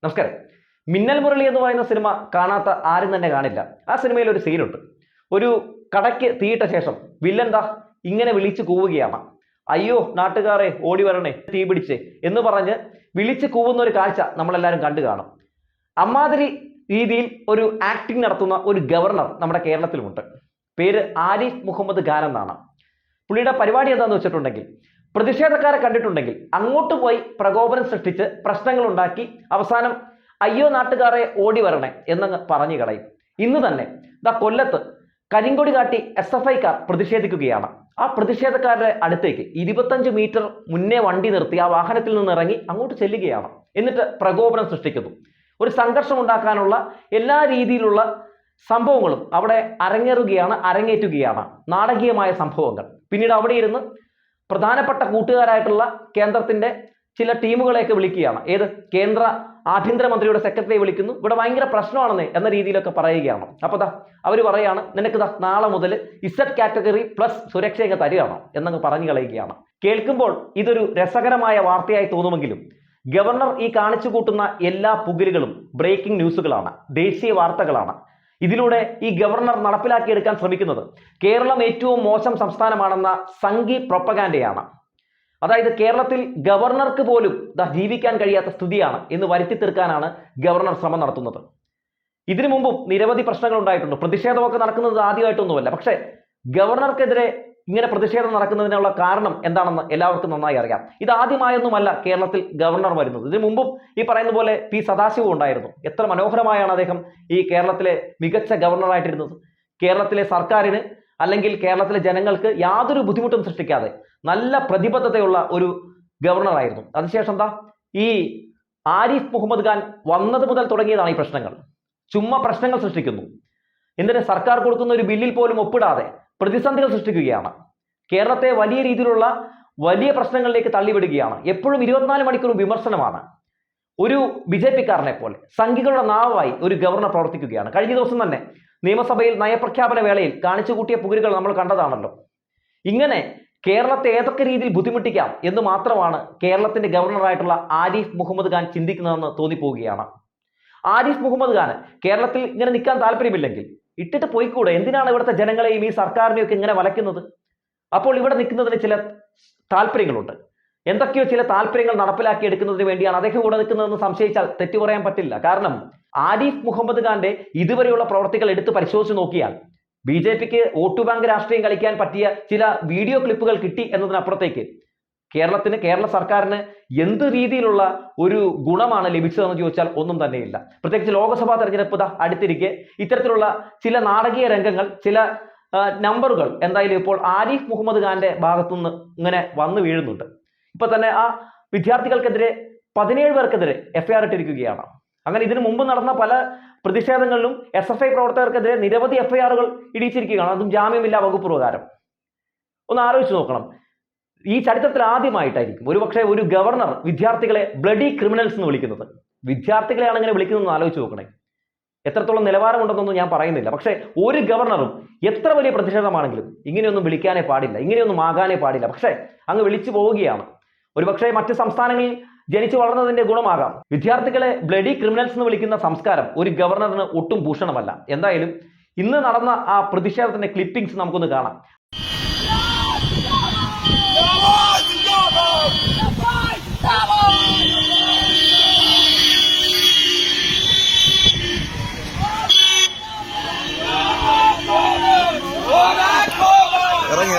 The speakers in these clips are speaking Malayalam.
നമസ്കാരം. മിന്നൽ മുരളി എന്ന് പറയുന്ന സിനിമ കാണാത്ത ആരും തന്നെ കാണില്ല. ആ സിനിമയിൽ ഒരു സീനുണ്ട്. ഒരു കടയ്ക്ക് തീയിട്ട ശേഷം വില്ലൻ ദാ ഇങ്ങനെ വിളിച്ചു കൂവുകയാണ്. അയ്യോ നാട്ടുകാരെ ഓടി വരണേ, തീ പിടിച്ചേ എന്ന് പറഞ്ഞ് വിളിച്ചു കൂവുന്ന ഒരു കാഴ്ച നമ്മളെല്ലാവരും കണ്ടു കാണും. അമ്മാതിരി രീതിയിൽ ഒരു ആക്ടിങ് നടത്തുന്ന ഒരു ഗവർണർ നമ്മുടെ കേരളത്തിലുമുണ്ട്. പേര് ആരിഫ് മുഹമ്മദ് ഖാൻ എന്നാണ്. പുള്ളിയുടെ പരിപാടി എന്താണെന്ന് വെച്ചിട്ടുണ്ടെങ്കിൽ, പ്രതിഷേധക്കാരെ കണ്ടിട്ടുണ്ടെങ്കിൽ അങ്ങോട്ട് പോയി പ്രകോപനം സൃഷ്ടിച്ച് പ്രശ്നങ്ങൾ ഉണ്ടാക്കി അവസാനം അയ്യോ നാട്ടുകാരെ ഓടി വരണേ എന്നങ്ങ് പറഞ്ഞു കളയും. ഇന്ന് തന്നെ കൊല്ലത്ത് കരിങ്കൊടി കാട്ടി SFIക്കാർ പ്രതിഷേധിക്കുകയാണ്. ആ പ്രതിഷേധക്കാരുടെ അടുത്തേക്ക് 25 മീറ്റർ മുന്നേ വണ്ടി നിർത്തി ആ വാഹനത്തിൽ നിന്ന് ഇറങ്ങി അങ്ങോട്ട് ചെല്ലുകയാണ്. എന്നിട്ട് പ്രകോപനം സൃഷ്ടിക്കുന്നു. ഒരു സംഘർഷം ഉണ്ടാക്കാനുള്ള എല്ലാ രീതിയിലുള്ള സംഭവങ്ങളും അവിടെ അരങ്ങേറ്റുകയാണ്. നാടകീയമായ സംഭവങ്ങൾ. പിന്നീട് അവിടെ ഇരുന്ന് പ്രധാനപ്പെട്ട കൂട്ടുകാരായിട്ടുള്ള കേന്ദ്രത്തിന്റെ ചില ടീമുകളെയൊക്കെ വിളിക്കുകയാണ്. ഏത് കേന്ദ്ര ആഭ്യന്തരമന്ത്രിയുടെ സെക്രട്ടറിയെ വിളിക്കുന്നു. ഇവിടെ ഭയങ്കര പ്രശ്നമാണെന്ന് എന്ന രീതിയിലൊക്കെ പറയുകയാണ്. അപ്പോൾ അവർ പറയാണ്, നിനക്ക് നാളെ മുതൽ Z കാറ്റഗറി പ്ലസ് സുരക്ഷയൊക്കെ തരികയാണോ എന്നങ്ങ് പറഞ്ഞു കളയുകയാണ്. കേൾക്കുമ്പോൾ ഇതൊരു രസകരമായ വാർത്തയായി തോന്നുമെങ്കിലും ഗവർണർ ഈ കാണിച്ചു കൂട്ടുന്ന എല്ലാ പുകിലുകളും ബ്രേക്കിംഗ് ന്യൂസുകളാണ്, ദേശീയ വാർത്തകളാണ്. ഇതിലൂടെ ഈ ഗവർണർ നടപ്പിലാക്കിയെടുക്കാൻ ശ്രമിക്കുന്നത് കേരളം ഏറ്റവും മോശം സംസ്ഥാനമാണെന്ന സംഘി പ്രൊപ്പഗാൻഡയാണ്. അതായത് കേരളത്തിൽ ഗവർണർക്ക് പോലും ജീവിക്കാൻ കഴിയാത്ത സ്ഥിതിയാണ് എന്ന് വരുത്തി തീർക്കാനാണ് ഗവർണർ ശ്രമം നടത്തുന്നത്. ഇതിനു മുമ്പും നിരവധി പ്രശ്നങ്ങൾ ഉണ്ടായിട്ടുണ്ട്. പ്രതിഷേധമൊക്കെ നടക്കുന്നത് ആദ്യമായിട്ടൊന്നുമല്ല. പക്ഷേ ഗവർണർക്കെതിരെ ഇങ്ങനെ പ്രതിഷേധം നടക്കുന്നതിനുള്ള കാരണം എന്താണെന്ന് എല്ലാവർക്കും നന്നായി അറിയാം. ഇത് ആദ്യമായൊന്നുമല്ല കേരളത്തിൽ ഗവർണർ വരുന്നത്. ഇതിനു മുമ്പും ഈ പറയുന്ന പോലെ P സദാശിവം ഉണ്ടായിരുന്നു. എത്ര മനോഹരമായാണ് അദ്ദേഹം ഈ കേരളത്തിലെ മികച്ച ഗവർണറായിട്ടിരുന്നത്. കേരളത്തിലെ സർക്കാരിന് അല്ലെങ്കിൽ കേരളത്തിലെ ജനങ്ങൾക്ക് യാതൊരു ബുദ്ധിമുട്ടും സൃഷ്ടിക്കാതെ നല്ല പ്രതിബദ്ധതയുള്ള ഒരു ഗവർണറായിരുന്നു. അതിനുശേഷം ഈ ആരിഫ് മുഹമ്മദ് ഖാൻ വന്നത് മുതൽ തുടങ്ങിയതാണ് ഈ പ്രശ്നങ്ങൾ. ചുമ്മാ പ്രശ്നങ്ങൾ സൃഷ്ടിക്കുന്നു. എന്തിന് സർക്കാർ കൊടുക്കുന്ന ഒരു ബില്ലിൽ പോലും ഒപ്പിടാതെ പ്രതിസന്ധികൾ സൃഷ്ടിക്കുകയാണ്. കേരളത്തെ വലിയ രീതിയിലുള്ള വലിയ പ്രശ്നങ്ങളിലേക്ക് തള്ളിവിടുകയാണ്. എപ്പോഴും 24 മണിക്കൂർ വിമർശനമാണ്. ഒരു BJP-കാരനെ പോലെ സംഘികളുടെ നാവായി ഒരു ഗവർണർ പ്രവർത്തിക്കുകയാണ്. കഴിഞ്ഞ ദിവസം തന്നെ നിയമസഭയിൽ നയപ്രഖ്യാപന വേളയിൽ കാണിച്ചു കൂട്ടിയ പുകിലുകൾ നമ്മൾ കണ്ടതാണല്ലോ. ഇങ്ങനെ കേരളത്തെ ഏതൊക്കെ രീതിയിൽ ബുദ്ധിമുട്ടിക്കാം എന്ന് മാത്രമാണ് കേരളത്തിന്റെ ഗവർണറായിട്ടുള്ള ആരിഫ് മുഹമ്മദ് ഖാൻ ചിന്തിക്കുന്നതെന്ന് തോന്നിപ്പോവുകയാണ്. ആരിഫ് മുഹമ്മദ് ഖാന് കേരളത്തിൽ ഇങ്ങനെ നിൽക്കാൻ താല്പര്യമില്ലെങ്കിൽ ഇട്ടിട്ട് പോയിക്കൂടെ? എന്തിനാണ് ഇവിടുത്തെ ജനങ്ങളെയും ഈ സർക്കാരിനെയൊക്കെ ഇങ്ങനെ വലയ്ക്കുന്നത്? അപ്പോൾ ഇവിടെ നിൽക്കുന്നതിന് ചില താല്പര്യങ്ങളുണ്ട്. എന്തൊക്കെയോ ചില താല്പര്യങ്ങൾ നടപ്പിലാക്കി എടുക്കുന്നതിന് വേണ്ടിയാണ് അദ്ദേഹം കൂടെ നിൽക്കുന്നതെന്ന് സംശയിച്ചാൽ തെറ്റു പറയാൻ പറ്റില്ല. കാരണം ആരിഫ് മുഹമ്മദ് ഖാന്റെ ഇതുവരെയുള്ള പ്രവർത്തികൾ എടുത്ത് പരിശോധിച്ച് നോക്കിയാൽ BJP-ക്ക് വോട്ട് ബാങ്ക് രാഷ്ട്രീയം കളിക്കാൻ പറ്റിയ ചില വീഡിയോ ക്ലിപ്പുകൾ കിട്ടി എന്നതിനപ്പുറത്തേക്ക് കേരള സർക്കാരിന് എന്ത് രീതിയിലുള്ള ഒരു ഗുണമാണ് ലഭിച്ചതെന്ന് ചോദിച്ചാൽ ഒന്നും തന്നെയില്ല. പ്രത്യേകിച്ച് ലോക്സഭാ തെരഞ്ഞെടുപ്പ് അടുത്തിരിക്കെ ഇത്തരത്തിലുള്ള ചില നാടകീയ രംഗങ്ങൾ, ചില നമ്പറുകൾ എന്തായാലും ഇപ്പോൾ ആരിഫ് മുഹമ്മദ് ഖാന്റെ ഭാഗത്തുനിന്ന് ഇങ്ങനെ വന്നു വീഴുന്നുണ്ട്. ഇപ്പൊ തന്നെ ആ വിദ്യാർത്ഥികൾക്കെതിരെ 17 പേർക്കെതിരെ FIR ഇട്ടിരിക്കുകയാണ്. അങ്ങനെ ഇതിനു മുമ്പ് നടന്ന പല പ്രതിഷേധങ്ങളിലും SFI പ്രവർത്തകർക്കെതിരെ നിരവധി FIR-കൾ ഇടിച്ചിരിക്കുകയാണ്. അതും ജാമ്യമില്ലാ വകുപ്പ് പ്രകാരം. ഒന്ന് ആലോചിച്ച് നോക്കണം. ഈ ചരിത്രത്തിൽ ആദ്യമായിട്ടായിരിക്കും ഒരുപക്ഷെ ഒരു ഗവർണർ വിദ്യാർത്ഥികളെ ബ്ലഡി ക്രിമിനൽസ് എന്ന് വിളിക്കുന്നത്. വിദ്യാർത്ഥികളെയാണ് ഇങ്ങനെ വിളിക്കുന്നതെന്ന് ആലോചിച്ച് നോക്കണേ. എത്രത്തോളം നിലവാരമുണ്ടെന്നൊന്നും ഞാൻ പറയുന്നില്ല. പക്ഷേ ഒരു ഗവർണറും എത്ര വലിയ പ്രതിഷേധമാണെങ്കിലും ഇങ്ങനെയൊന്നും വിളിക്കാനേ പാടില്ല, ഇങ്ങനെയൊന്നും ആകാനേ പാടില്ല. പക്ഷേ അങ്ങ് വിളിച്ചു പോവുകയാണ്. ഒരുപക്ഷെ മറ്റ് സംസ്ഥാനങ്ങളിൽ ജനിച്ചു വളർന്നതിന്റെ ഗുണമാകാം. വിദ്യാർത്ഥികളെ ബ്ലഡി ക്രിമിനൽസ് എന്ന് വിളിക്കുന്ന സംസ്കാരം ഒരു ഗവർണറിന് ഒട്ടും ഭൂഷണമല്ല. എന്തായാലും ഇന്ന് നടന്ന ആ പ്രതിഷേധത്തിന്റെ ക്ലിപ്പിംഗ്സ് നമുക്കൊന്ന് കാണാം. ഇറങ്ങി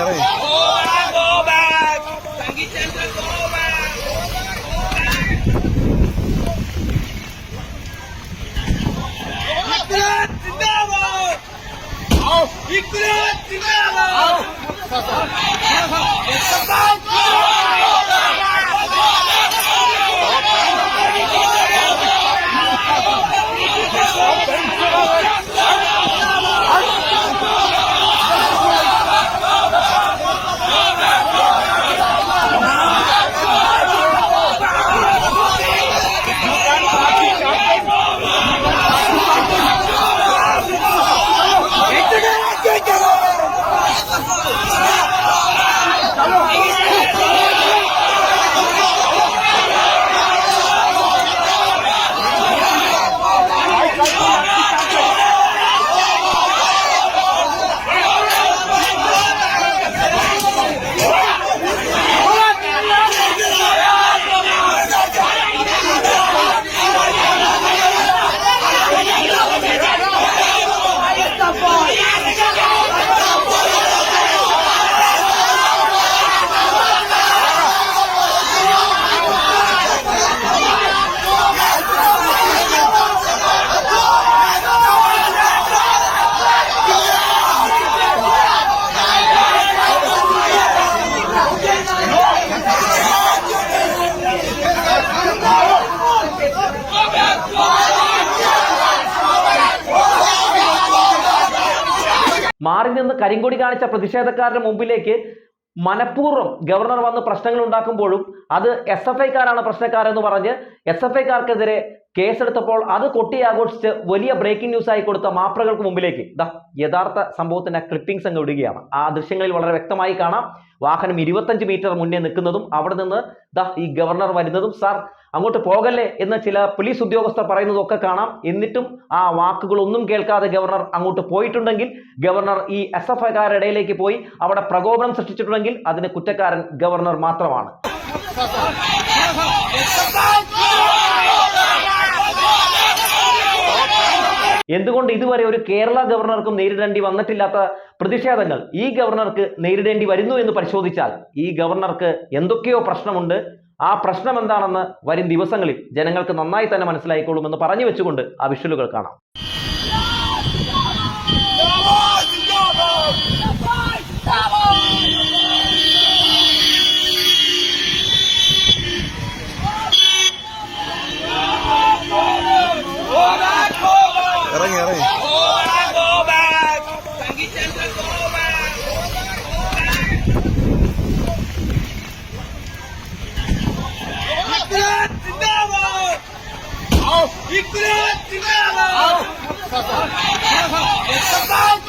മാറി നിന്ന് കരിങ്കൊടി കാണിച്ച പ്രതിഷേധക്കാരുടെ മുമ്പിലേക്ക് മനഃപൂർവ്വം ഗവർണർ വന്ന് പ്രശ്നങ്ങൾ ഉണ്ടാക്കുമ്പോഴും അത് SFIക്കാരാണ് പ്രശ്നക്കാരെന്ന് പറഞ്ഞ് SFIക്കാർക്കെതിരെ കേസെടുത്തപ്പോൾ അത് കൊട്ടിയാഘോഷിച്ച് വലിയ ബ്രേക്കിംഗ് ന്യൂസ് ആയി കൊടുത്ത മാപ്രകൾക്ക് മുമ്പിലേക്ക് യഥാർത്ഥ സംഭവത്തിന്റെ ക്ലിപ്പിംഗ്സ് അങ്ങ് ഇടുകയാണ്. ആ ദൃശ്യങ്ങളിൽ വളരെ വ്യക്തമായി കാണാം. വാഹനം 25 മീറ്റർ മുന്നേ നിൽക്കുന്നതും അവിടെ നിന്ന് ഈ ഗവർണർ വരുന്നതും സാർ അങ്ങോട്ട് പോകല്ലേ എന്ന് ചില പോലീസ് ഉദ്യോഗസ്ഥർ പറയുന്നതും ഒക്കെ കാണാം. എന്നിട്ടും ആ വാക്കുകളൊന്നും കേൾക്കാതെ ഗവർണർ അങ്ങോട്ട് പോയിട്ടുണ്ടെങ്കിൽ, ഗവർണർ ഈ SFIക്കാരുടെ ഇടയിലേക്ക് പോയി അവിടെ പ്രകോപനം സൃഷ്ടിച്ചിട്ടുണ്ടെങ്കിൽ അതിന് കുറ്റക്കാരൻ ഗവർണർ മാത്രമാണ്. എന്തുകൊണ്ട് ഇതുവരെ ഒരു കേരള ഗവർണർക്കും നേരിടേണ്ടി വന്നിട്ടില്ലാത്ത പ്രതിഷേധങ്ങൾ ഈ ഗവർണർക്ക് നേരിടേണ്ടി വരുന്നു എന്ന് പരിശോധിച്ചാൽ ഈ ഗവർണർക്ക് എന്തൊക്കെയോ പ്രശ്നമുണ്ട്. ആ പ്രശ്നം എന്താണെന്ന് വരും ദിവസങ്ങളിൽ ജനങ്ങൾക്ക് നന്നായി തന്നെ മനസ്സിലായിക്കൊള്ളുമെന്ന് പറഞ്ഞു വെച്ചുകൊണ്ട് ആ വിഷ്വലുകൾ കാണാം. It's about